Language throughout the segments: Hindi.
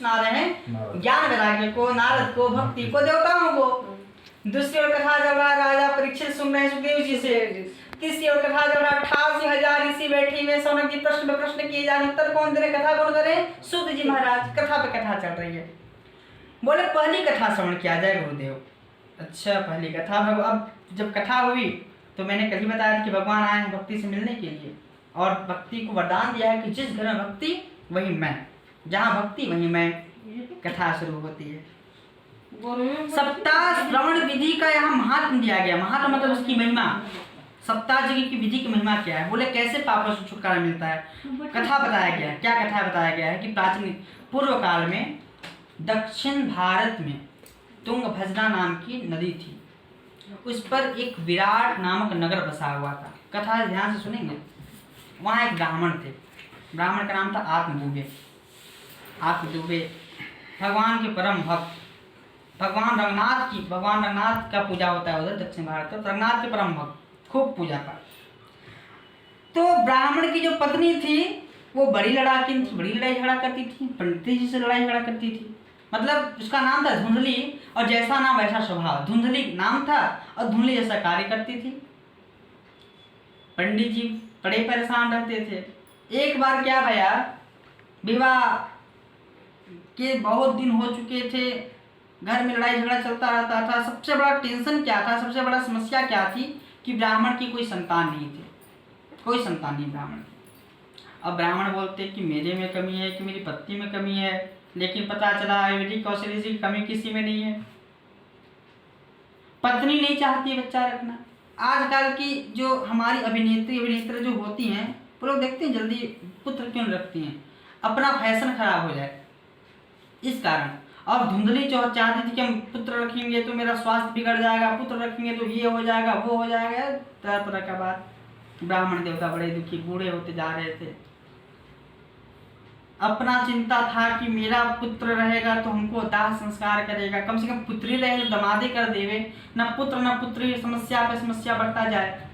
सुना रहे हैं ज्ञान वैराग्य को, नारद को, भक्ति को, देवताओं को। दूसरी ओर कथा चल रहा है, राजा परीक्षित सुन रहे हैं सुखदेव जी से। तीसरी ओर कथा चल रहा है, 88,000 ऋषि बैठे हुए, सौनक जी प्रश्न पे प्रश्न किए जा रहे, उत्तर कौन दे रहे, कथा कौन करे, सूत जी महाराज। कथा पे कथा चल रही है। बोले पहली कथा श्रवण किया जाए गुरुदेव। अच्छा पहली कथा। अब जब कथा हुई तो मैंने कल ही बताया था कि भगवान आए हैं भक्ति से मिलने के लिए, और भक्ति को वरदान दिया है कि जिस घर में भक्ति वही मैं, जहाँ भक्ति वहीं मैं। कथा शुरू होती है। सप्ताह श्रवण विधि का यहाँ महात्म दिया गया। महात्म मतलब उसकी महिमा। सप्ताह जगह की विधि की महिमा क्या है? बोले कैसे पापों से छुटकारा मिलता है। कथा बताया गया है। क्या कथा बताया गया है कि प्राचीन पूर्व काल में दक्षिण भारत में तुंगभद्रा नाम की नदी थी। उस पर एक विराट नामक नगर बसा हुआ था। कथा ध्यान से सुनेंगे। वहाँ एक ब्राह्मण थे। ब्राह्मण का नाम था आत्मदुबे। आत्मदुबे भगवान के परम भक्त, भगवान रंगनाथ का पूजा होता है उधर दक्षिण भारत में। रंगनाथ के परम भक्त, खूब पूजा पाठ। तो ब्राह्मण की जो पत्नी थी वो बड़ी लड़ाकिन थी, बड़ी लड़ाई झगड़ा करती थी, पंडित जी से लड़ाई झगड़ा करती थी। मतलब उसका नाम था धुंधली, और जैसा नाम वैसा स्वभाव। धुंधली नाम था और धुंधली जैसा कार्य करती थी। पंडित जी बड़े परेशान रहते थे। एक बार क्या भया, विवाह के बहुत दिन हो चुके थे, घर में लड़ाई झगड़ा चलता रहता था। सबसे बड़ा टेंशन क्या था, सबसे बड़ा समस्या क्या थी कि ब्राह्मण की कोई संतान नहीं थी, कोई संतान नहीं ब्राह्मण की। अब ब्राह्मण बोलते कि मेरे में कमी है, कि मेरी पत्नी में कमी है, लेकिन पता चला आयुर्वेदिक कौशल्य की कमी किसी में नहीं है। पत्नी नहीं चाहती बच्चा रखना। आजकल की जो हमारी अभिनेत्री जो होती हैं वो लोग देखते हैं जल्दी पुत्र क्यों रखती हैं, अपना फैशन खराब हो जाए इस कारण। अब धुंधली जो चाहती थी कि हम पुत्र रखेंगे तो मेरा स्वास्थ्य बिगड़ जाएगा, पुत्र रखेंगे तो ये हो जाएगा वो हो जाएगा, तरह तरह का बात। ब्राह्मण देवता बड़े दुखी, बूढ़े होते जा रहे थे। अपना चिंता था कि मेरा पुत्र रहेगा तो हमको दाह संस्कार करेगा, कम से कम पुत्री रहे तो दमादे कर देवे, न पुत्र न पुत्री, समस्या पे समस्या बढ़ता जाए।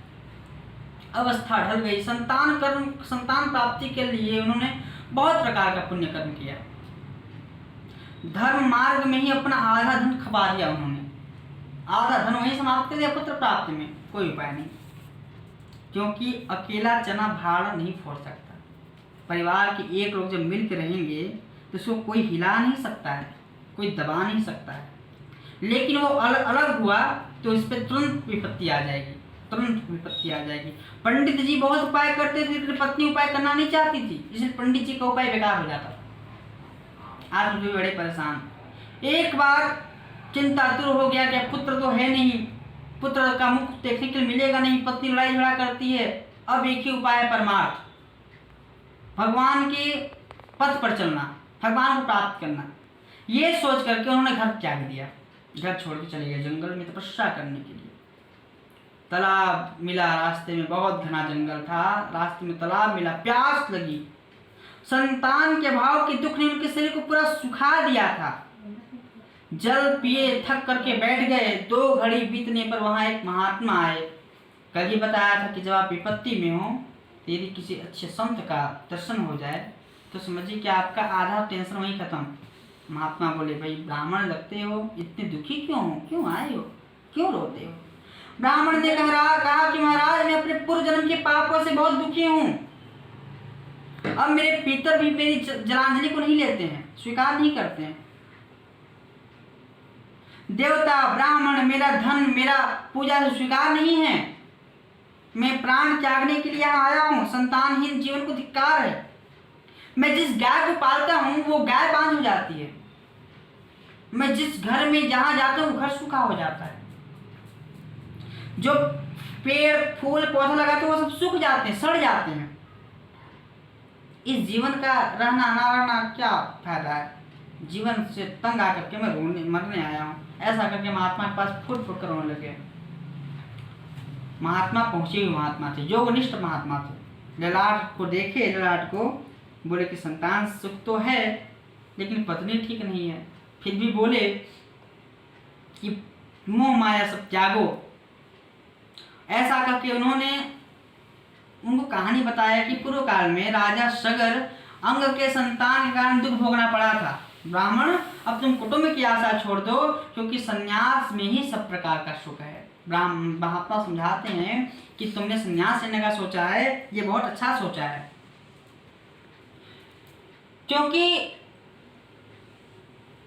अवस्था ढल गई। संतान प्राप्ति के लिए उन्होंने बहुत प्रकार का पुण्य कर्म किया। धर्म मार्ग में ही अपना आधा धन खपा दिया उन्होंने, आधा धन वहीं समाप्त कर दिया पुत्र प्राप्ति में। कोई उपाय नहीं, क्योंकि अकेला चना भाड़ नहीं फोड़ सकता। परिवार के एक लोग जब मिलकर रहेंगे तो उसको कोई हिला नहीं सकता है, कोई दबा नहीं सकता है। लेकिन वो अलग हुआ तो इस पर तुरंत विपत्ति आ जाएगी, तुरंत विपत्ति आ जाएगी। पंडित जी बहुत उपाय करते थे, लेकिन पत्नी उपाय करना नहीं चाहती थी, इसलिए पंडित जी का उपाय बेकार हो जाता था। आज मुझे बड़े परेशान। एक बार चिंता दूर हो गया कि पुत्र तो है नहीं, पुत्र का मुख देखने के लिए मिलेगा नहीं, पत्नी लड़ाई झगड़ा करती है। अब एक ही उपाय है परमार्थ, भगवान के पथ पर चलना, भगवान को प्राप्त करना। ये सोच करके उन्होंने घर त्याग दिया, घर छोड़ के चले गए जंगल में तपस्या करने के लिए। तालाब मिला रास्ते में, बहुत घना जंगल था, रास्ते में तालाब मिला, प्यास लगी। संतान के भाव के दुख ने उनके शरीर को पूरा सुखा दिया था। जल पिए थक करके बैठ गए। 2 घड़ी बीतने पर वहां एक महात्मा आए। कल ही बताया था कि जब आप विपत्ति में हो, यदि किसी अच्छे संत का दर्शन हो जाए तो समझिए कि आपका आधा टेंशन वहीं खत्म। महात्मा बोले, भाई ब्राह्मण लगते हो, इतने दुखी क्यों हो, क्यों आए हो, क्यों रोते हो? ब्राह्मण ने कहा कि महाराज मैं अपने पूर्व जन्म के पापों से बहुत दुखी हूँ। अब मेरे पितर भी मेरी जलांजलि को नहीं लेते हैं, स्वीकार नहीं करते हैं। देवता ब्राह्मण मेरा धन, मेरा पूजा स्वीकार नहीं है। मैं प्राण त्यागने के लिए यहाँ आया हूँ। संतानहीन जीवन को धिक्कार है। मैं जिस गाय को पालता हूँ वो गाय बांझ हो जाती है। मैं जिस घर में जहाँ जाता हूँ घर सूखा हो जाता है। जो पेड़ फूल पौधा लगाते हैं वो सब सूख जाते हैं, सड़ जाते हैं। इस जीवन का रहना ना रहना क्या फायदा है? जीवन से तंग आकर के मैं मरने आया हूँ। ऐसा करके महात्मा के पास फुट फुट कर रोने लगे। महात्मा पहुंचे हुए महात्मा थे, योगनिष्ठ महात्मा थे। ललाट को देखे, ललाट को बोले कि संतान सुख तो है लेकिन पत्नी ठीक नहीं है। फिर भी बोले कि मोह माया सब त्यागो। ऐसा करके उन्होंने उनको कहानी बताया कि पूर्व काल में राजा सगर अंग के संतान के कारण दुख भोगना पड़ा था। ब्राह्मण अब तुम कुटुंब की आशा छोड़ दो, क्योंकि संन्यास में ही सब प्रकार का सुख है। महात्मा समझाते हैं कि तुमने संन्यास लेने का सोचा है, ये बहुत अच्छा सोचा है, क्योंकि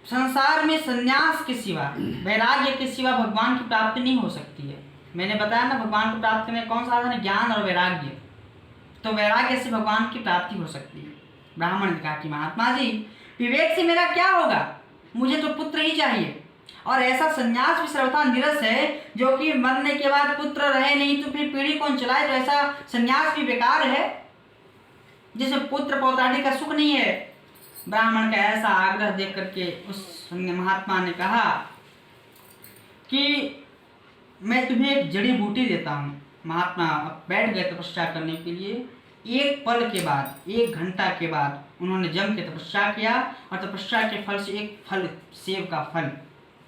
संसार में संन्यास के सिवा, वैराग्य के सिवा भगवान की प्राप्ति नहीं हो सकती है। मैंने बताया ना, भगवान की प्राप्ति में कौन साधन है? ज्ञान और वैराग्य। तो वैराग्य से भगवान की प्राप्ति हो सकती है। ब्राह्मण ने कहा कि महात्मा जी, विवेक से मेरा क्या होगा, मुझे तो पुत्र ही चाहिए, और ऐसा संन्यास भी सर्वथा निरस है, जो कि मरने के बाद पुत्र रहे नहीं तो फिर पीढ़ी कौन चलाए, तो ऐसा संन्यास भी बेकार है जिसमें पुत्र पौत्रादि का सुख नहीं है। ब्राह्मण का ऐसा आग्रह देख करके उस महात्मा ने कहा कि मैं तुम्हें एक जड़ी बूटी देता हूँ। महात्मा बैठ गए तपस्या करने के लिए। एक पल के बाद, 1 घंटा के बाद उन्होंने जम के तपस्या किया, और तपस्या के फल से एक फल, सेब का फल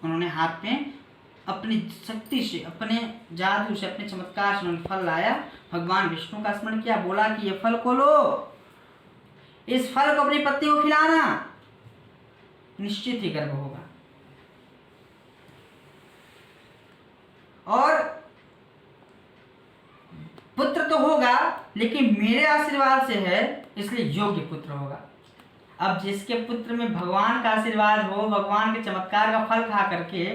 उन्होंने हाथ में अपनी शक्ति से, अपने जादू से, अपने चमत्कार से उन्होंने फल लाया। भगवान विष्णु का स्मरण किया, बोला कि ये फल को लो, इस फल को अपनी पत्नी को खिलाना, निश्चित ही गर्भ होगा। और पुत्र तो होगा, लेकिन मेरे आशीर्वाद से है, इसलिए योग्य पुत्र होगा। अब जिसके पुत्र में भगवान का आशीर्वाद हो, भगवान के चमत्कार का फल खा करके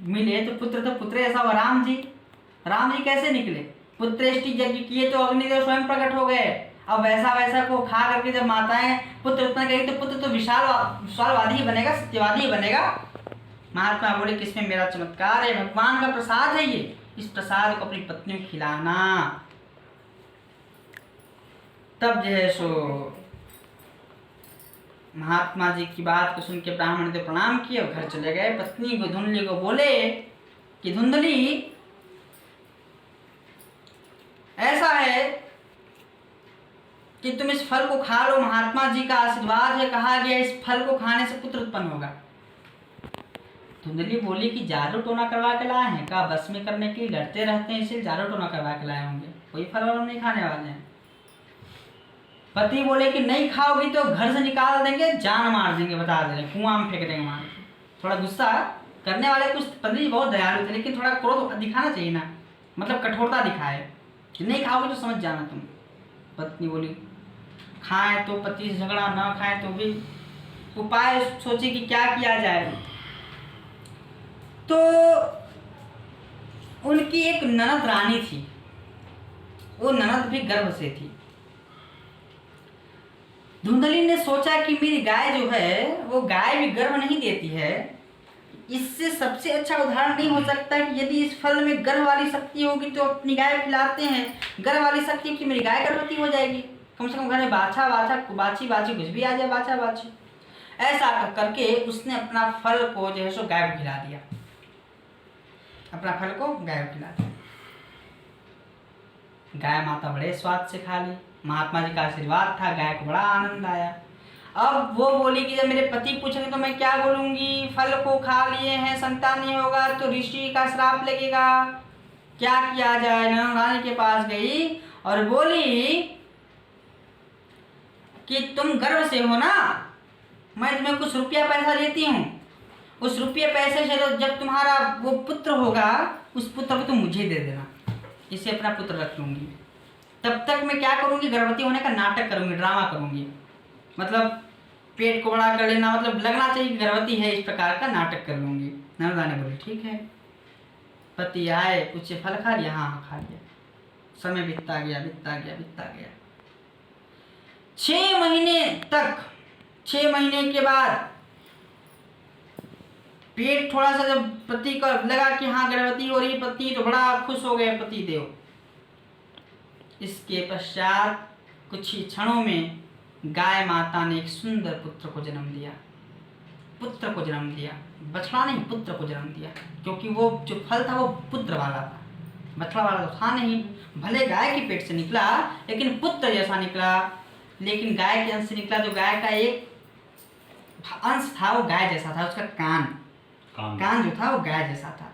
मिले, तो पुत्र ऐसा हुआ। राम जी कैसे निकले? पुत्रेष्टि यज्ञ किए तो अग्निदेव स्वयं प्रकट हो गए। अब वैसा को खा करके जब माताएं पुत्र उत्पन्न करेगी, तो पुत्र तो विशालवादी ही बनेगा, सत्यवादी ही बनेगा। महात्मा बोले कि इसमें मेरा चमत्कार है, भगवान का प्रसाद है ये, इस प्रसाद को अपनी पत्नी को खिलाना। तब जो है सो महात्मा जी की बात को सुन के ब्राह्मण ने प्रणाम किए और घर चले गए। पत्नी को, धुंधली को बोले कि धुंधली, ऐसा है कि तुम इस फल को खा लो, महात्मा जी का आशीर्वाद है, कहा गया इस फल को खाने से पुत्र उत्पन्न होगा। धुंधली बोली कि जादू टोना करवा के लाए हैं का? बस में करने के लिए लड़ते रहते हैं, इसलिए जादू टोना करवा के लाए होंगे, कोई फल वाल नहीं खाने वाले हैं। पति बोले कि नहीं खाओगी तो घर से निकाल देंगे, जान मार देंगे, बता दे रहे, कुआं में फेंक देंगे मार के। थोड़ा गुस्सा करने वाले कुछ पति बहुत दयालु थे, लेकिन थोड़ा क्रोध दिखाना चाहिए ना, मतलब कठोरता दिखाए कि नहीं खाओगे तो समझ जाना तुम। पत्नी बोली खाएं तो पति से झगड़ा, ना खाएं तो भी उपाय सोचे कि क्या किया जाए। तो उनकी एक ननद रानी थी, वो ननद भी गर्भ से थी। धुंधली ने सोचा कि मेरी गाय जो है, वो गाय भी गर्भ नहीं देती है, इससे सबसे अच्छा उदाहरण नहीं हो सकता कि यदि इस फल में गर्भ वाली शक्ति होगी तो अपनी गाय खिलाते हैं, गर्भ वाली शक्ति की मेरी गाय गर्भवती हो जाएगी, कम से कम घर में बाछी कुछ भी आ जाए, बाछी। ऐसा करके उसने अपना फल को जो है सो गाय को खिला दिया, अपना फल को गाय को खिला दिया। गाय माता बड़े स्वाद से खा ली, महात्मा जी का आशीर्वाद था, गाय को बड़ा आनंद आया। अब वो बोली कि जब मेरे पति पूछेंगे तो मैं क्या बोलूंगी, फल को खा लिए हैं, संतान नहीं होगा तो ऋषि का श्राप लगेगा, क्या किया जाए। नंद रानी के पास गई और बोली कि तुम गर्भ से हो ना, मैं तुम्हें कुछ रुपया पैसा देती हूँ, उस रुपये पैसे से तो जब तुम्हारा वो पुत्र होगा, उस पुत्र को तुम मुझे दे देना, इसे अपना पुत्र रख लूंगी। तब तक मैं क्या करूंगी, गर्भवती होने का नाटक करूंगी, ड्रामा करूंगी, मतलब पेट को बड़ा कर लेना, मतलब लगना चाहिए कि गर्भवती है, इस प्रकार का नाटक कर लूंगी। नर्मदा ने बोली ठीक है। पति आए, कुछ फल खा लिया, हाँ खा लिया। समय बीतता गया। 6 महीने तक, 6 महीने के बाद पेट थोड़ा सा जब पति को लगा कि हाँ गर्भवती हो रही पति, तो बड़ा खुश हो गए पति देव। इसके पश्चात कुछ ही क्षणों में गाय माता ने एक सुंदर पुत्र को जन्म दिया, बछड़ा नहीं, पुत्र को जन्म दिया, क्योंकि वो जो फल था वो पुत्र वाला था, बछड़ा वाला तो था नहीं। भले गाय के पेट से निकला, लेकिन पुत्र जैसा निकला, लेकिन गाय के अंश से निकला, जो गाय का एक अंश था वो गाय जैसा था, उसका कान जो था वो गाय जैसा था।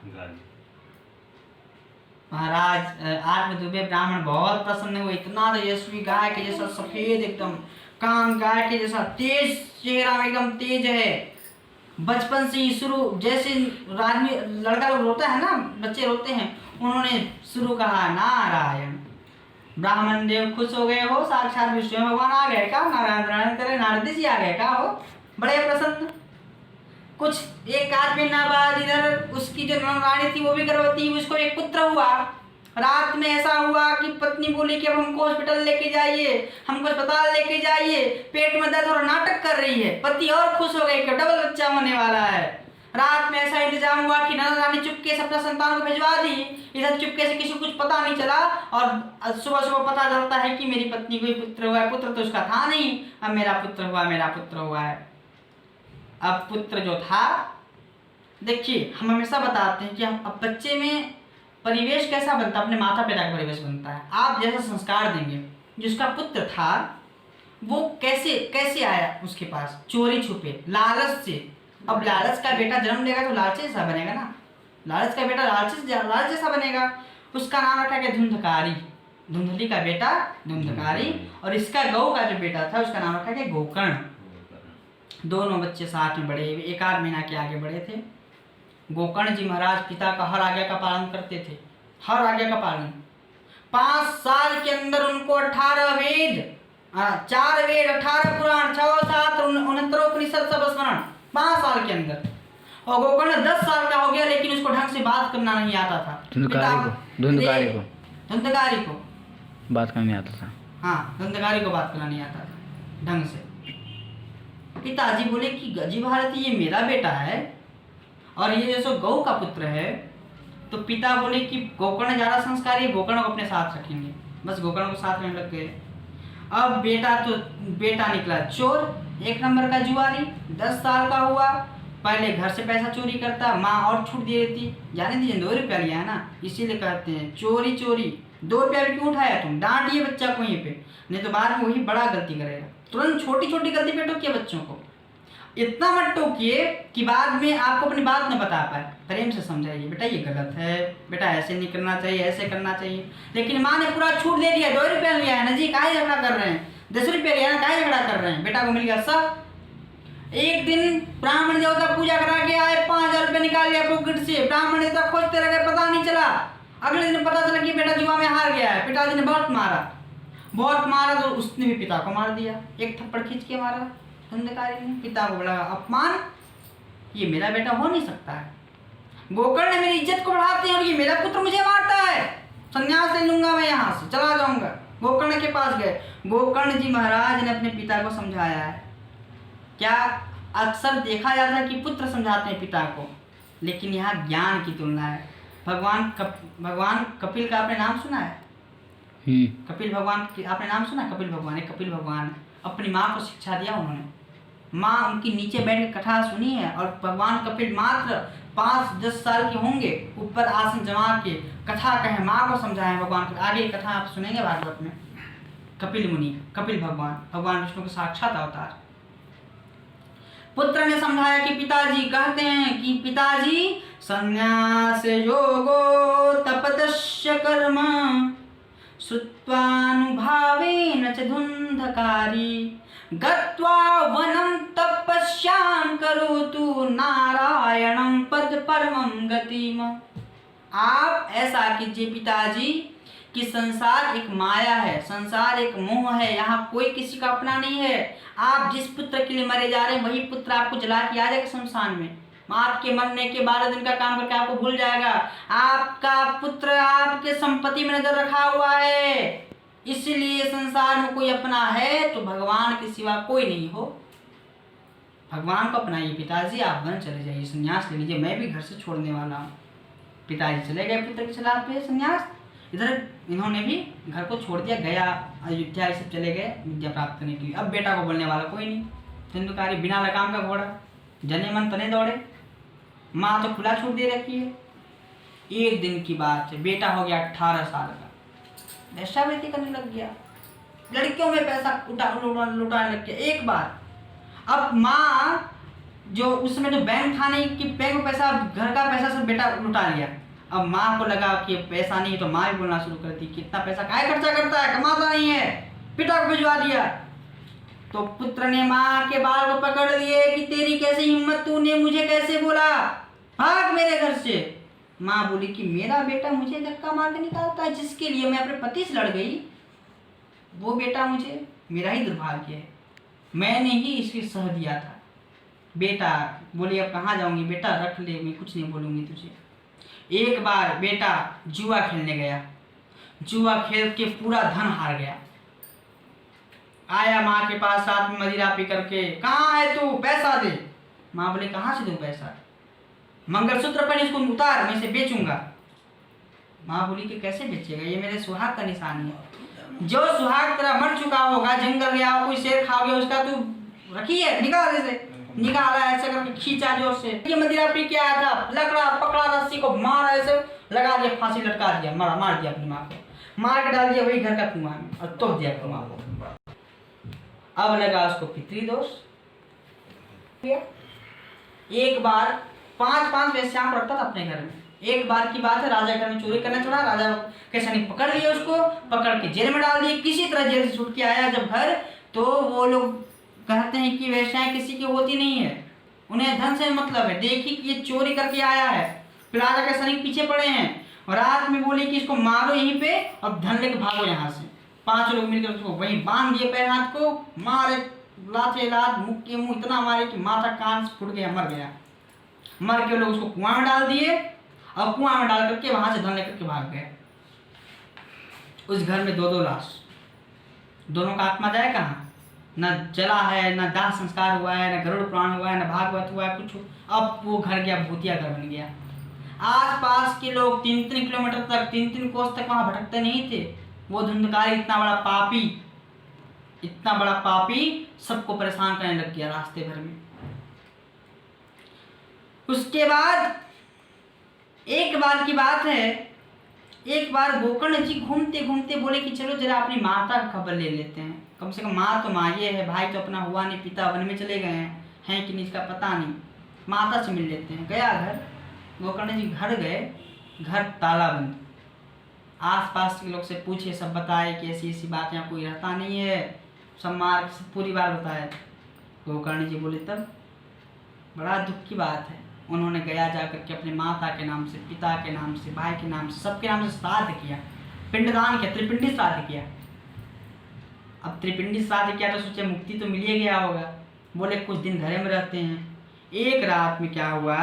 महाराज आत्म दुबे ब्राह्मण बहुत प्रसन्न हुए, इतना तेजस्वी, गाय के जैसा सफेद एकदम, कान गाय के जैसा, तेज चेहरा में एकदम तेज है, बचपन से ही शुरू, जैसे आदमी लड़का लोग रोता है ना, बच्चे रोते हैं, उन्होंने शुरू कहा नारायण। ब्राह्मण देव खुश हो गए हो, साक्षात विष्णु भगवान आ गए का, नारायण नारायण करे, नारद जी आ गए का हो, बड़े प्रसन्न। कुछ एक आध महीना बाद इधर उसकी जो रानी थी वो भी गर्भवती, उसको एक पुत्र हुआ। रात में ऐसा हुआ कि पत्नी बोली कि अब हमको हॉस्पिटल लेके जाइए, हमको अस्पताल लेके जाइए, पेट में दर्द और नाटक कर रही है। पति और खुश हो गए कि डबल बच्चा होने वाला है। रात में ऐसा इंतजाम हुआ कि नंदा रानी चुपके से अपना संतान को भिजवा दी, इधर चुपके से किसी को कुछ पता नहीं चला, और सुबह सुबह पता चलता है कि मेरी पत्नी को ही पुत्र हुआ है। पुत्र तो उसका था नहीं, अब मेरा पुत्र हुआ, मेरा पुत्र हुआ है। अब पुत्र जो था, देखिए हम हमेशा बताते हैं कि अब बच्चे में परिवेश कैसा बनता है, अपने माता पिता का परिवेश बनता है। आप जैसा संस्कार देंगे, जिसका पुत्र था वो कैसे कैसे आया उसके पास, चोरी छुपे, लालच से। अब लालच का बेटा जन्म लेगा तो लालची जैसा बनेगा ना, लालच का बेटा लालच जैसा बनेगा। उसका नाम रखा गया धुंधकारी, धुंधली का बेटा धुंधकारी, और इसका गौ का जो बेटा था उसका नाम रखा गया गोकर्ण। दोनों बच्चे साथ में बड़े, एक आध महीना के आगे बढ़े थे। गोकर्ण जी महाराज पिता का हर आज्ञा का पालन करते थे, हर आज्ञा का पालन। 5 साल के अंदर उनको 18 वेद, 4 वेद, 18 पुराण, 6 शास्त्र, 69 उपनिषद सब स्मरण 5 साल के अंदर। और गोकर्ण 10 साल का हो गया, लेकिन उसको ढंग से बात करना नहीं आता था। धुंधकारी को बात करना नहीं आता था। हाँ, धुंधकारी को बात करना नहीं आता था ढंग से। पिताजी बोले कि गजी भारती ये मेरा बेटा है और ये जैसे गौ का पुत्र है। तो पिता बोले कि गोकर्ण ज़्यादा संस्कारी है, गोकर्ण को अपने साथ रखेंगे। बस गोकर्ण को साथ में लग गए। अब बेटा निकला चोर, 1 नंबर का जुआरी, 10 साल का हुआ। पहले घर से पैसा चोरी करता, माँ और छूट दे देती, जाने दीजिए 2 रुपया लिया है ना, इसीलिए कहते हैं चोरी चोरी। 2 रुपया भी क्यों उठाया तुम, डांटिए बच्चा को यहीं पे, नहीं तो बाद में वही बड़ा गलती करेगा। तुरंत छोटी छोटी गलती पे टोकिए बच्चों को, इतना मत टोकिए कि बाद में आपको अपनी बात न बता पाए। प्रेम से समझाइए, बेटा ये गलत है, बेटा ऐसे नहीं करना चाहिए, ऐसे करना चाहिए। लेकिन माँ ने पूरा छूट दे दिया, 2 रुपया लिया है ना जी, काहे झगड़ा कर रहे हैं, 10 रुपया लिया ना, काहे झगड़ा कर रहे हैं। बेटा को मिल गया सब। एक दिन ब्राह्मण देवता पूजा करा के आए, 5000 रुपये निकाल लिया पॉकेट से। ब्राह्मण देवता खोजते रह गए, पता नहीं चला। अगले दिन पता चला कि बेटा जुआ में हार गया है। पिताजी ने बहुत मारा तो उसने भी पिता को मार दिया, 1 थप्पड़ खींच के मारा धुंधकारी ने। पिता को बड़ा अपमान, ये मेरा बेटा हो नहीं सकता है, गोकर्ण ने मेरी इज्जत को बढ़ाते हैं और ये मेरा पुत्र मुझे मारता है, संन्यास ले लूंगा मैं, यहाँ से चला जाऊंगा। गोकर्ण के पास गए, गोकर्ण जी महाराज ने अपने पिता को समझाया है। क्या अक्सर देखा जाता है कि पुत्र समझाते हैं पिता को, लेकिन यहाँ ज्ञान की तुलना है। भगवान कपिल का आपने नाम सुना है? कपिल भगवान आपने नाम सुना? कपिल भगवान अपनी माँ को शिक्षा दिया उन्होंने। माँ उनकी नीचे बैठ के कथा सुनी है, और भगवान कपिल मात्र 5-10 साल के होंगे, ऊपर आसन जमा के कथा कहे माँ को समझाए भगवान। आगे कथा आप सुनेंगे भागवत में। कपिल मुनि, कपिल भगवान विष्णु के साक्षात अवतार। पुत्र ने समझाया कि पिताजी कहते हैं कि पिताजी संन्यास योगो तपतस्य कर्म श्रुत्वानुभावेन च धुंधकारी गत्वा वनं तपस्यां करोतु नारायणं पद परमं गतिम। आप ऐसा कीजिए पिताजी कि संसार एक माया है, संसार एक मोह है, यहाँ कोई किसी का अपना नहीं है। आप जिस पुत्र के लिए मरे जा रहे हैं वही पुत्र आपको जला के आ जाएगा शमशान में। आपके मरने के 12 दिन का काम करके आपको भूल जाएगा। आपका पुत्र आपके संपत्ति में नजर रखा हुआ है, इसलिए संसार में कोई अपना है तो भगवान के सिवा कोई नहीं हो। भगवान को अपनाइए पिताजी, आप वन चले जाइए, संन्यास ले लीजिए, मैं भी घर से छोड़ने वाला हूँ। पिताजी चले गए पुत्र के सलाह पे संन्यास। इधर इन्होंने भी घर को छोड़ दिया, गया अयोध्या, ये सब चले गए विद्या प्राप्त करने के लिए। अब बेटा को बोलने वाला कोई नहीं, धुंधकारी बिना लगाम का घोड़ा, जने मन तने दौड़े। माँ तो खुला छूट दे रखी है। एक दिन की बात है, बेटा हो गया 18 साल का, वेश्यावृत्ति करने लग गया, लड़कियों में पैसा लुटाने लग गया एक बार। अब माँ जो उसमें जो बैंक था नहीं कि बैंक में पैसा, घर का पैसा सब बेटा लुटा लिया। अब माँ को लगा कि पैसा नहीं, तो माँ भी बोलना शुरू कर दी कि इतना पैसा काहे खर्चा करता है, कमाता नहीं है, पिता को भिजवा दिया। तो पुत्र ने माँ के बाल को पकड़ लिए कि तेरी कैसी हिम्मत, तूने मुझे कैसे बोला, भाग मेरे घर से। माँ बोली कि मेरा बेटा मुझे धक्का मार के निकालता है, जिसके लिए मैं अपने पति से लड़ गई, वो बेटा मुझे, मेरा ही दुर्भाग्य है, मैंने ही इसे सह दिया था। बेटा बोली अब कहाँ जाऊंगी, बेटा रख ले, मैं कुछ नहीं बोलूंगी तुझे। एक बार बेटा जुआ खेलने गया, जुआ खेल के पूरा धन हार गया, आया माँ के पास रात में मदिरा पी करके, कहाँ है तू, पैसा दे। माँ बोले कहाँ से दूं पैसा, मंगलसूत्र पर इसको उतार, मैं इसे बेचूंगा। माँ बोली कि कैसे बेचेगा, ये मेरे सुहाग का निशान है, जो सुहाग तेरा मर चुका होगा, जंगल गया हो, कोई शेर खा गया उसका, तू रखी है, निकाल इसे। निकाला ऐसे करके, खींचा जोर से, ये मदिरा पी के आया था, लकड़ा पकड़ा, रस्सी को मारा, ऐसे लगा दिया, फांसी लटका दिया, मार दिया अपनी माँ को, मार के डाल दिया वही घर का कुआं में और तोड़ दिया कुआं को। अब लगा उसको पितृ दोष। एक बार 5-5 वेश्याओं रखता था अपने घर में। एक बार की बात है, राजा घर में चोरी करना चढ़ा, राजा के सैनिक पकड़ लिए उसको, पकड़ के जेल में डाल दिए। किसी तरह जेल से छूट के आया जब घर, तो वो लोग कहते हैं कि वेश्याएं किसी की होती नहीं है, उन्हें धन से मतलब है। देखी कि ये चोरी करके आया है, फिर राजा के सैनिक पीछे पड़े हैं और रात में बोले कि इसको मारो यहीं पे और धन लेके भागो यहाँ से। 5 लोग मिलकर उसको वहीं बांध दिए, पैर हाथ को मारे, लाते लात, मुक्के मुंह इतना मारे कि माथा कान फूट गया, मर गया। मर के लोग उसको कुआं में डाल दिए और कुआं में डाल करके वहां से धन लेकर के भाग गए। उस घर में 2-2 लाश, दोनों का आत्मा जाए कहाँ, न जला है, न दाह संस्कार हुआ है, न गरुड़ पुराण हुआ है, न भागवत हुआ है, कुछ। अब वो घर गया, भूतिया घर बन गया। आसपास के लोग 3-3 किलोमीटर तक, 3-3 कोस तक वहां भटकते नहीं थे। वो धुंधकारी इतना बड़ा पापी सबको परेशान करने लग गया रास्ते भर में। उसके बाद एक बार की बात है, एक बार गोकर्ण जी घूमते घूमते बोले कि चलो जरा अपनी माता की खबर ले लेते हैं, कम से कम माँ तो माँ ये है, भाई तो अपना हुआ नहीं, पिता वन में चले गए हैं कि नहीं इसका पता नहीं, माता से मिल लेते हैं। गया घर, गोकर्ण जी घर गए, घर ताला बंद। आसपास के लोग से पूछे, सब बताए कि ऐसी ऐसी बात, यहाँ कोई रहता नहीं है, सब मार पूरी बात बताए। गोकर्ण जी बोले तब बड़ा दुख की बात है। उन्होंने गया जाकर के अपने माता के नाम से, पिता के नाम से, भाई के नाम से, सबके नाम से श्राद्ध किया, पिंडदान किया, त्रिपिंडी श्राद्ध किया। अब त्रिपिंडी श्राद्ध किया तो सोचे मुक्ति तो मिल ही गया होगा, बोले कुछ दिन घर में रहते हैं। एक रात में क्या हुआ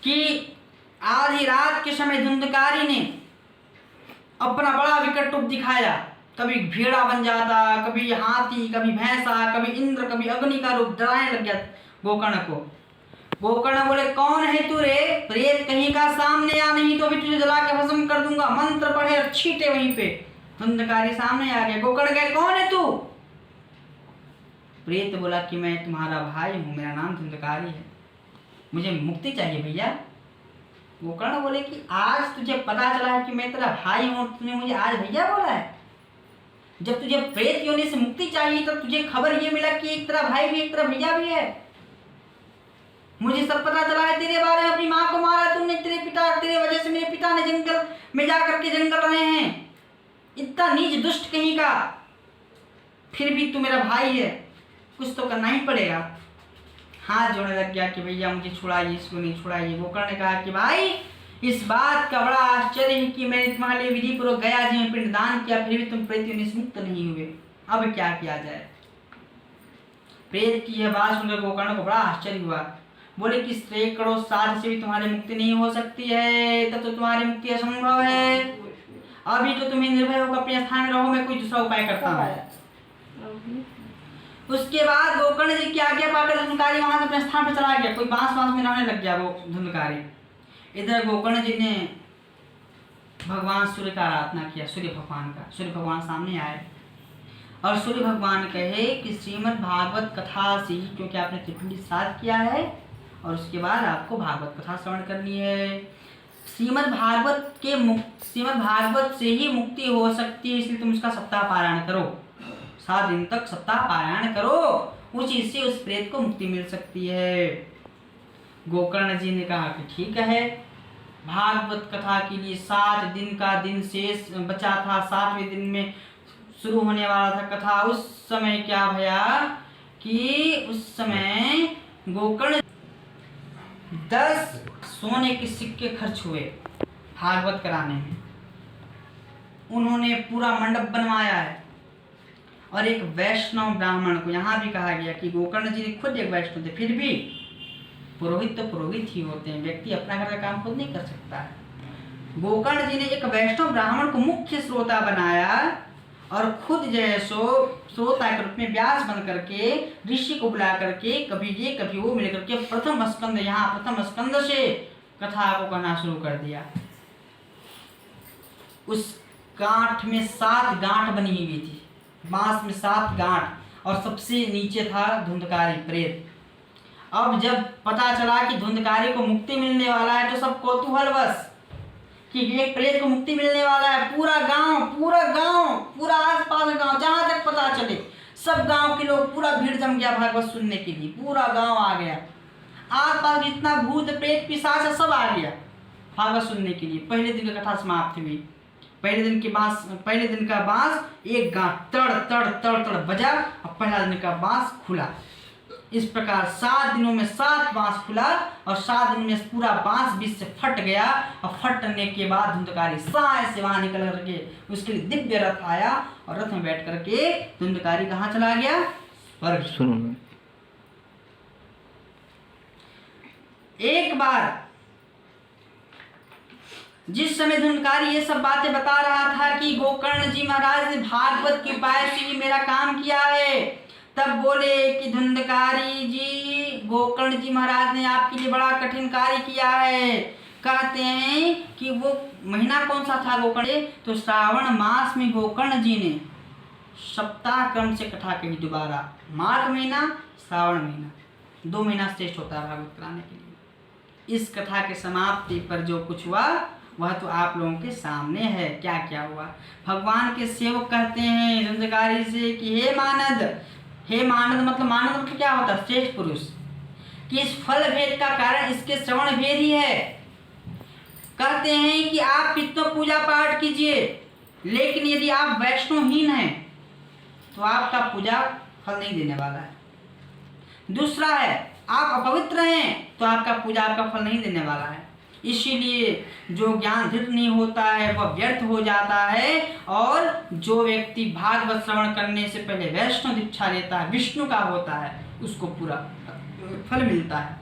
कि आधी रात के समय धुंधकारी ने अपना बड़ा विकट रूप दिखाया, कभी भेड़ा बन जाता, कभी हाथी, कभी भैंसा, कभी इंद्र, कभी अग्नि का रूप, डराने लग गया गोकर्ण को। गोकर्ण बोले कौन है तू रे, प्रेत कहीं का, सामने आ, नहीं तो अभी तुझे जला के भस्म कर दूंगा। मंत्र पढ़े और छीटे वहीं पे, धुंधकारी सामने आ गया। गोकर्ण कहे कौन है तू? प्रेत बोला कि मैं तुम्हारा भाई हूँ, मेरा नाम धुंधकारी है, मुझे मुक्ति चाहिए भैया। गोकर्ण बोले कि आज तुझे पता चला है कि मैं तेरा भाई हूँ, तूने मुझे आज भैया बोला है? जब तुझे प्रेत योनि से मुक्ति चाहिए तो तुझे खबर ये मिला कि एक तेरा भाई भी, एक तेरा भैया भी है। मुझे सब पता चला है तेरे बारे में, अपनी माँ को मारा तुमने, तेरे वजह से मेरे पिता ने जंगल में जा करके जंगल रहे हैं, इतना नीच दुष्ट कहीं का, फिर भी तू मेरा भाई है, कुछ तो करना ही पड़ेगा। हाथ जोड़ने लग गया कि भैया मुझे छुड़ाइए, इसको नहीं छुड़ाइए। गोकर्ण ने कहा कि भाई इस बात का बड़ा आश्चर्य है कि मैंने तुम्हारे लिए विधि पूर्वक गया जी में पिंडदान किया, फिर भी तुम प्रेत योनि से मुक्त नहीं हुए, अब क्या किया जाए? प्रेत की यह बात सुनकर गोकर्ण को बड़ा आश्चर्य हुआ। बोले कि सैकड़ों साल से भी तुम्हारी मुक्ति नहीं हो सकती है, तब तो तुम्हारी मुक्ति असंभव है। अभी तो तुम्हें निर्भय होकर अपने स्थान में रहो, मैं कोई दूसरा उपाय करता हूँ। उसके बाद गोकर्ण जी की आज्ञा पाकर धुंधकारी वहां से अपने स्थान पर चला गया, कोई बांस में रहने लग गया वो धुंधकारी। इधर गोकर्ण जी ने भगवान सूर्य का आराधना किया, सूर्य भगवान का। सूर्य भगवान सामने आए और सूर्य भगवान कहे कि श्रीमद् भागवत कथा से ही, क्योंकि आपने त्रिपिंडी श्राद्ध किया है और उसके बाद आपको भागवत कथा श्रवण करनी है, श्रीमद् भागवत से ही मुक्ति हो सकती है, इसलिए तुम इसका सप्ताह पारायण करो, 7 दिन तक सप्ताह पारायण करो, उसी से उस प्रेत को मुक्ति मिल सकती है। गोकर्ण जी ने कहा कि ठीक है। भागवत कथा के लिए 7 दिन का दिन शेष बचा था। 7वें दिन में शुरू होने वाला था कथा, उस समय क्या भया कि उस समय गोकर्ण 10 सोने के सिक्के खर्च हुए भागवत कराने में। उन्होंने पूरा मंडप बनवाया है और एक वैष्णव ब्राह्मण को, यहाँ भी कहा गया कि गोकर्ण जी ने खुद एक वैष्णव थे, फिर भी पुरोहित तो पुरोहित ही होते हैं, व्यक्ति अपना घर का काम खुद नहीं कर सकता है। गोकर्ण जी ने एक वैष्णव ब्राह्मण को मुख्य श्रोता बनाया और खुद जो है सो श्रोता के रूप में व्यास बन करके ऋषि को बुला करके कभी ये कभी वो मिल करके प्रथम स्कंद से कथा को कहना शुरू कर दिया। उस गांठ में 7 गांठ बनी हुई थी, बांस में 7 गांठ, और सबसे नीचे था धुंधकारी प्रेत। अब जब पता चला कि धुंधकारी को मुक्ति मिलने वाला है तो सब कौतूहलवश कि एक प्रेत को मुक्ति मिलने वाला है, पूरा पूरा आसपास गांव, जहां तक पता चले सब गांव के लोग, पूरा भीड़ जम गया भागवत सुनने के लिए, पूरा गांव आ गया, आसपास जितना भूत प्रेत पिशाच है सब आ गया भागवत सुनने के लिए। पहले दिन की कथा समाप्त हुई। पहले दिन का बांस एक गांठ तड़ तड़ तड़ तड़ बजा और पहला दिन का बांस खुला। इस प्रकार 7 दिनों में 7 बांस खुला और 7 दिन में पूरा बांस बीच से फट गया, और फटने के बाद धुंधकारी साय से वहां निकल करके उसके लिए दिव्य रथ आया और रथ में बैठ करके धुंधकारी कहाँ चला गया? स्वर्ग में। एक बार जिस समय धुंधकारी ये सब बातें बता रहा था कि गोकर्ण जी महाराज ने भागवत की उपाय से मेरा काम किया है, तब बोले कि धुंधकारी जी, गोकर्ण जी महाराज ने आपके लिए बड़ा कठिन कार्य किया है। कहते हैं कि वो महीना कौन सा था गोकर्ण? तो श्रावण मास में गोकर्ण जी ने सप्ताह क्रम से कथा कही दोबारा। माघ महीना, श्रावण महीना, 2 महीना श्रेष्ठ होता है भागवत कराने के लिए। इस कथा के समाप्ति पर जो कुछ हुआ वह तो आप लोगों के सामने है। क्या क्या हुआ? भगवान के सेवक कहते हैं धुंधकारी से कि हे मानद मतलब क्या होता है? श्रेष्ठ पुरुष। कि इस फल भेद का कारण इसके श्रवण भेद ही है। कहते हैं कि आप कितना पूजा पाठ कीजिए, लेकिन यदि आप वैष्णवहीन हैं तो आपका पूजा फल नहीं देने वाला है। दूसरा है, आप अपवित्र हैं तो आपका पूजा आपका फल नहीं देने वाला है। इसीलिए जो ज्ञान दृढ़ नहीं होता है वह व्यर्थ हो जाता है, और जो व्यक्ति भागवत श्रवण करने से पहले वैष्णव दीक्षा लेता है, विष्णु का होता है, उसको पूरा फल मिलता है।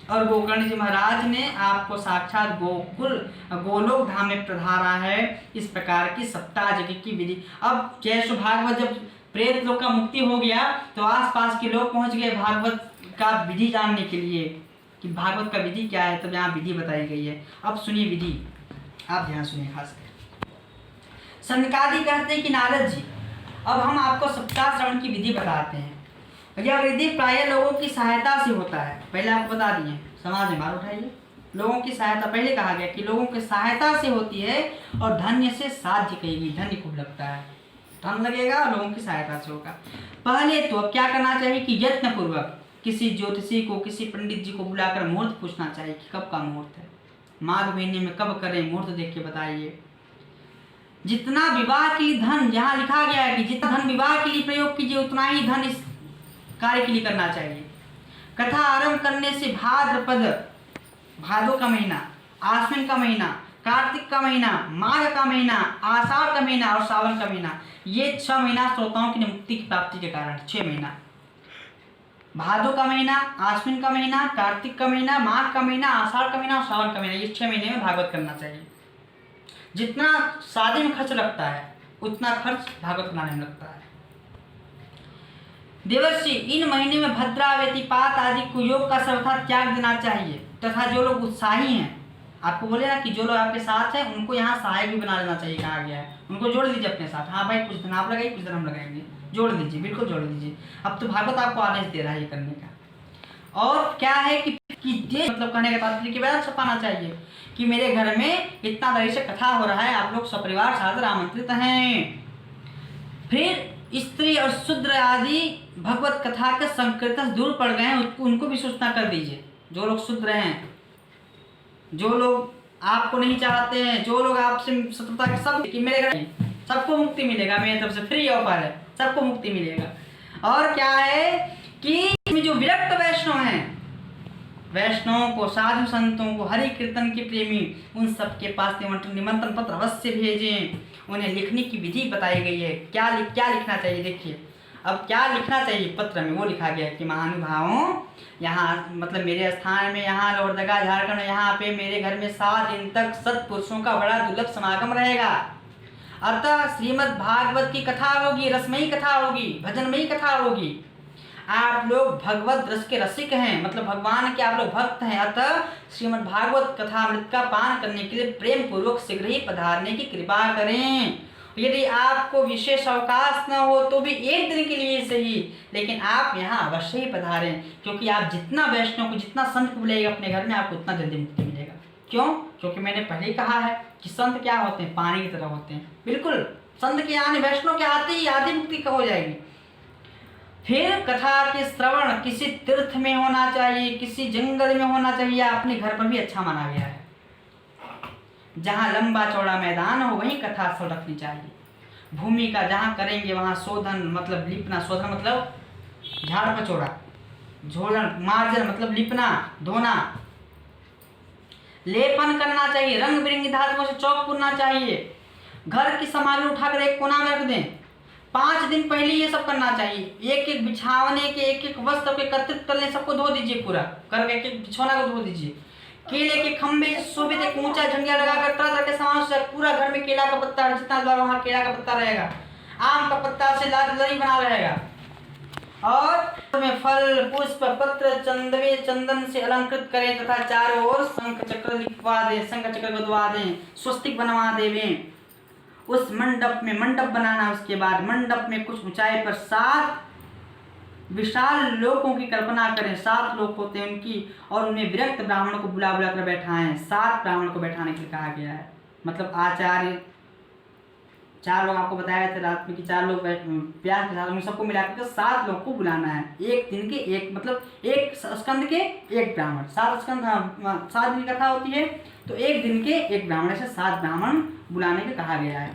और गोकर्ण जी महाराज ने आपको साक्षात गोलोक धाम में पधारा है। इस प्रकार की सप्ताह जगह की विधि। अब जैसे भागवत जब प्रेत लोग का मुक्ति हो गया तो आसपास के लोग पहुंच गए भागवत का विधि जानने के लिए कि भागवत का विधि क्या है। तब यहाँ विधि बताई गई है। अब सुनिए विधि, आप ध्यान सुनिए खास कर। सनकादि कहते हैं कि नारद जी, अब हम आपको सप्ताह श्रवण की विधि बताते हैं। यह विधि प्राय लोगों की सहायता से होता है। पहले आपको बता दिए, समाज में मार उठाइए। लोगों की सहायता, पहले कहा गया कि लोगों की सहायता से होती है, और धन्य से साध्य कहेगी, धन्य खूब लगता है, धन लगेगा, लोगों की सहायता से होगा। पहले तो अब क्या करना चाहिए कि यत्न पूर्वक किसी ज्योतिषी को, किसी पंडित जी को बुलाकर मुहूर्त पूछना चाहिए कि कब का मुहूर्त है, माघ महीने में कब करें, मुहूर्त देख के बताइए। जितना विवाह के लिए धन, यहाँ लिखा गया है कि जितना धन विवाह के लिए प्रयोग कीजिए उतना ही धन इस कार्य के लिए करना चाहिए। कथा आरंभ करने से भाद्रपद, भादो का महीना, आश्विन का महीना, कार्तिक का महीना, माघ का महीना, आषाढ़ का महीना और सावन का महीना, ये 6 महीना श्रोताओं की मुक्ति की प्राप्ति के कारण। 6 महीना, भादो का महीना, आश्विन का महीना, कार्तिक का महीना, माघ का महीना, आषाढ़ का महीना और सावन का महीना, ये 6 महीने में भागवत करना चाहिए। जितना शादी में खर्च लगता है उतना खर्च भागवत बनाने में लगता है। देवर्षि, इन महीने में भद्रा, व्यतिपात आदि कुयोग का सर्वथा त्याग देना चाहिए, तथा जो लोग उत्साही हैं, आपको बोले ना कि जो लोग आपके साथ हैं उनको यहाँ सहायक भी बना लेना चाहिए, कहा गया है, उनको जोड़ दीजिए अपने साथ। हाँ भाई, कुछ दिन आप लगाइए, कुछ दिन हम लगाएंगे, जोड़ दीजिए, बिल्कुल जोड़ दीजिए। अब तो भागवत आपको आदेश दे रहा है ये करने का। और क्या है कि मतलब कहने का तात्पर्य के बाद छपाना चाहिए कि मेरे घर में इतना देर से कथा हो रहा है, आप लोग सपरिवार सादर आमंत्रित हैं। फिर स्त्री और शूद्र आदि भगवत कथा के संकीर्तन दूर पड़ गए हैं, उनको भी सूचना कर दीजिए। जो लोग शूद्र हैं, जो लोग आपको नहीं चाहते हैं, जो लोग आपसे शत्रुता के, सब कि मेरे घर सबको मुक्ति मिलेगा, मेरी तरफ से फ्री ऑफर है, सबको मुक्ति मिलेगा। और क्या है कि इसमें जो विरक्त वैष्णव हैं, वैष्णवों को, साधु संतों को, हरि कीर्तन के प्रेमी, उन सबके पास निमंत्रण पत्र अवश्य भेजें। उन्हें लिखने की विधि बताई गई है, क्या लिखना चाहिए। देखिए अब क्या लिखना चाहिए पत्र में, वो लिखा गया है कि महानुभावों, यहाँ मतलब मेरे स्थान में, यहाँ लोहरदगा झारखंड, यहाँ पे मेरे घर में 7 दिन तक सत्पुरुषों का बड़ा दुर्लभ समागम रहेगा। अतः श्रीमद् भागवत की कथा होगी, रसमयी कथा होगी, भजनमयी कथा होगी। आप लोग भगवत रस के रसिक हैं, मतलब भगवान के आप लोग भक्त हैं, अतः श्रीमद् भागवत कथामृत का पान करने के लिए प्रेम पूर्वक शीघ्र ही पधारने की कृपा करें। यदि आपको विशेष अवकाश न हो तो भी 1 दिन के लिए सही, लेकिन आप यहाँ अवश्य ही पधारें, क्योंकि आप जितना वैष्णव को, जितना संत को बुलाएगा अपने घर में, आपको उतना जल्दी मुक्ति मिलेगा। क्यों? क्योंकि मैंने पहले ही कहा है कि संत क्या होते हैं, पानी की तरह होते हैं। बिल्कुल संत के आने, वैष्णव के आते ही आधी मुक्ति हो जाएगी। फिर कथा के श्रवण किसी तीर्थ में होना चाहिए, किसी जंगल में होना चाहिए, अपने घर पर भी अच्छा माना गया है। जहाँ लंबा चौड़ा मैदान हो वहीं कथा स्थल रखनी चाहिए। भूमि का जहाँ करेंगे वहाँ शोधन मतलब लिपना, शोधन मतलब झाड़ पचोड़ा, झोलन, मार्जन मतलब लिपना धोना, लेपन करना चाहिए, रंग बिरंगी धातुओं से चौक पुरना चाहिए, घर की सामग्री उठाकर एक कोना में रख दें। 5 दिन पहले ये सब करना चाहिए। एक एक बिछावने के, एक एक वस्त्र को एकत्रित कर लें, सबको धो दीजिए, पूरा करके एक एक बिछौना को धो दीजिए। केले के खंभे शोभित एक ऊंचा झंडिया लगाकर तरह तरह के सामान से पूरा घर में केला का पत्ता, जितना द्वार वहाँ केला का पत्ता रहेगा, आम का पत्ता से लड़ी बना रहेगा, और में फल पुष्प पत्र चंदवे चंदन से अलंकृत करें तथा चारों ओर शंख चक्र लिखवा दें, शंख चक्र गुदवा दें, स्वस्तिक बनवा देवें। उस मंडप में, मंडप बनाना, उसके बाद मंडप में कुछ ऊंचाई पर 7 विशाल लोकों की कल्पना करें। 7 लोक होते हैं उनकी, और उन्हें विरक्त ब्राह्मणों को बुला बुला कर बैठाएं। 7 ब्राह्मण को बैठाने के लिए कहा गया है, मतलब आचार्य, 4 लोग आपको बताया था रात में कि 4 लोग प्यार के साथ, उन सबको मिलाकर 7 लोग को बुलाना है। 1 दिन के एक, मतलब 1 स्कंद के 1 ब्राह्मण, 7 स्कंद, 7 दिन की कथा होती है, तो 1 दिन के 1 ब्राह्मण से 7 ब्राह्मण बुलाने को कहा गया है।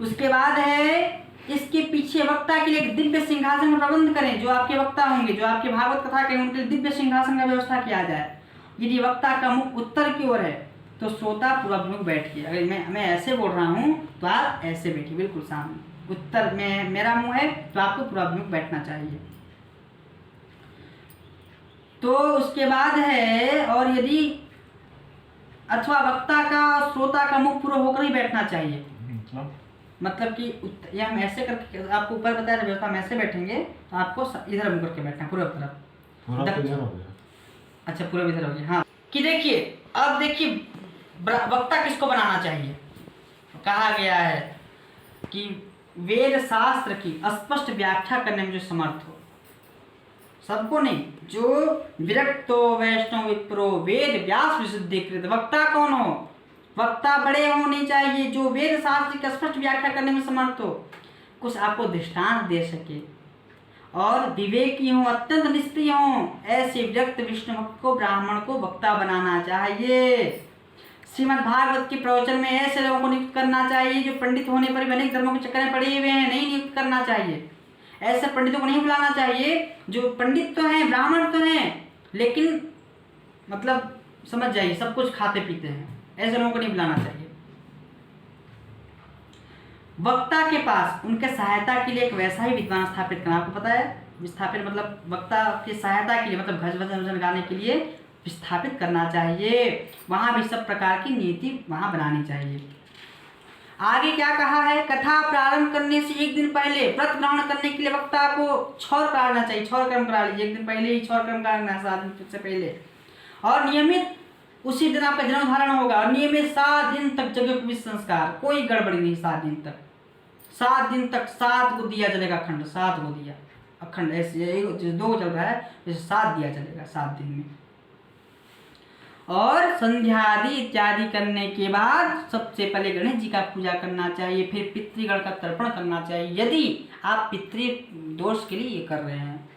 उसके बाद है इसके पीछे वक्ता के लिए एक दिव्य सिंहासन का प्रबंध करें। जो आपके वक्ता होंगे, जो आपकी भागवत कथा के, उनके लिए दिव्य सिंहासन का व्यवस्था किया जाए। यदि वक्ता का मुख उत्तर की ओर है तो श्रोता पूर्वाभिमुख बैठिए। अगर मैं ऐसे बोल रहा हूँ तो आप ऐसे बैठिए, बिल्कुल सामने। उत्तर में मेरा मुंह है तो आपको पूर्वाभिमुख बैठना चाहिए। तो उसके बाद है, और यदि अथवा वक्ता का श्रोता का मुख पूर्व होकर ही बैठना चाहिए, मतलब कि या हम ऐसे करके, आपको ऊपर बताया था व्यवस्था, हम ऐसे बैठेंगे तो आपको इधर मुंह करके बैठना, पूर्व तरफ। अच्छा पूर्व इधर हो गया। हाँ कि देखिए, अब देखिए वक्ता किसको बनाना चाहिए। कहा गया है कि वेद शास्त्र की स्पष्ट व्याख्या करने में जो समर्थ हो, सबको नहीं, जो विरक्तो वैष्णव विप्रो वेद व्यास विशुद्धिकृत। वक्ता कौन हो? वक्ता बड़े होने चाहिए जो वेद शास्त्र की स्पष्ट व्याख्या करने में समर्थ हो, कुछ आपको दृष्टांत दे सके, और विवेकी हो, अत्यंत निष्प्रिय हो। ऐसे विरक्त विष्णु भक्त को, ब्राह्मण को वक्ता बनाना चाहिए। श्रीमद् भागवत के प्रवचन में ऐसे लोगों को नियुक्त करना चाहिए जो पंडित होने पर भी अनेक धर्मों के चक्कर में पड़े हुए हैं, नहीं नियुक्त करना चाहिए। ऐसे पंडितों को नहीं बुलाना चाहिए जो पंडित तो हैं, ब्राह्मण तो हैं, लेकिन मतलब समझ जाइए सब कुछ खाते पीते हैं, ऐसे लोगों को नहीं बुलाना चाहिए। वक्ता के पास उनके सहायता के लिए एक वैसा ही विद्वान स्थापित करना। आपको पता है विस्थापित मतलब वक्ता की सहायता के लिए, मतलब भजन गाने के लिए विस्थापित करना चाहिए। वहाँ भी सब प्रकार की नीति वहाँ बनानी चाहिए। आगे क्या कहा है? कथा प्रारंभ करने से 1 दिन पहले व्रत ग्रहण करने के लिए वक्ता को छौर कराना चाहिए। छौर कर्म करा लीजिए, 1 दिन पहले ही छौर कर्म कराना, 7 दिन से पहले। और नियमित उसी दिन आपका जन्म धारण होगा, और नियमित 7 दिन तक यज्ञोपवीत संस्कार, कोई गड़बड़ी नहीं। 7 दिन तक, 7 दिन तक 7 को दिया जलेगा अखंड, 7 को दिया अखंड, ऐसे 2 चल रहा है, जैसे 7 दिया जलेगा 7 दिन में। और संध्या आदि इत्यादि करने के बाद सबसे पहले गणेश जी का पूजा करना चाहिए, फिर पितृगण का तर्पण करना चाहिए। यदि आप पितृदोष के लिए ये कर रहे हैं,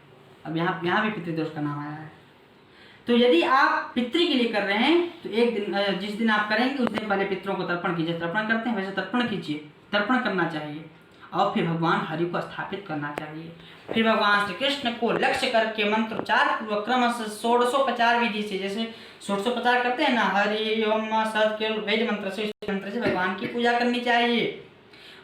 अब यहाँ भी पितृदोष का नाम आया है, तो यदि आप पितृ के लिए कर रहे हैं तो 1 दिन, जिस दिन आप करेंगे उस दिन पहले पितरों को तर्पण कीजिए। तर्पण करते हैं वैसे तर्पण कीजिए। तर्पण करना चाहिए और फिर भगवान हरि को स्थापित करना चाहिए। फिर भगवान श्री कृष्ण को लक्ष्य करके मंत्रोच्चार पूर्वक क्रम से 1650 विधि से, जैसे 1650 करते हैं ना, हरि ओम सत केवल वेद मंत्र से, इस मंत्र से भगवान की पूजा करनी चाहिए।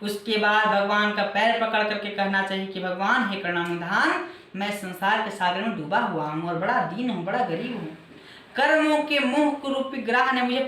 उसके बाद भगवान का पैर पकड़ करके कहना चाहिए कि भगवान हे करुणानिधान, मैं संसार के सागर में डूबा हुआ हूँ और बड़ा दीन हूँ, बड़ा गरीब हूँ। कर्मों के मोह रूपी ग्रह ने मुझे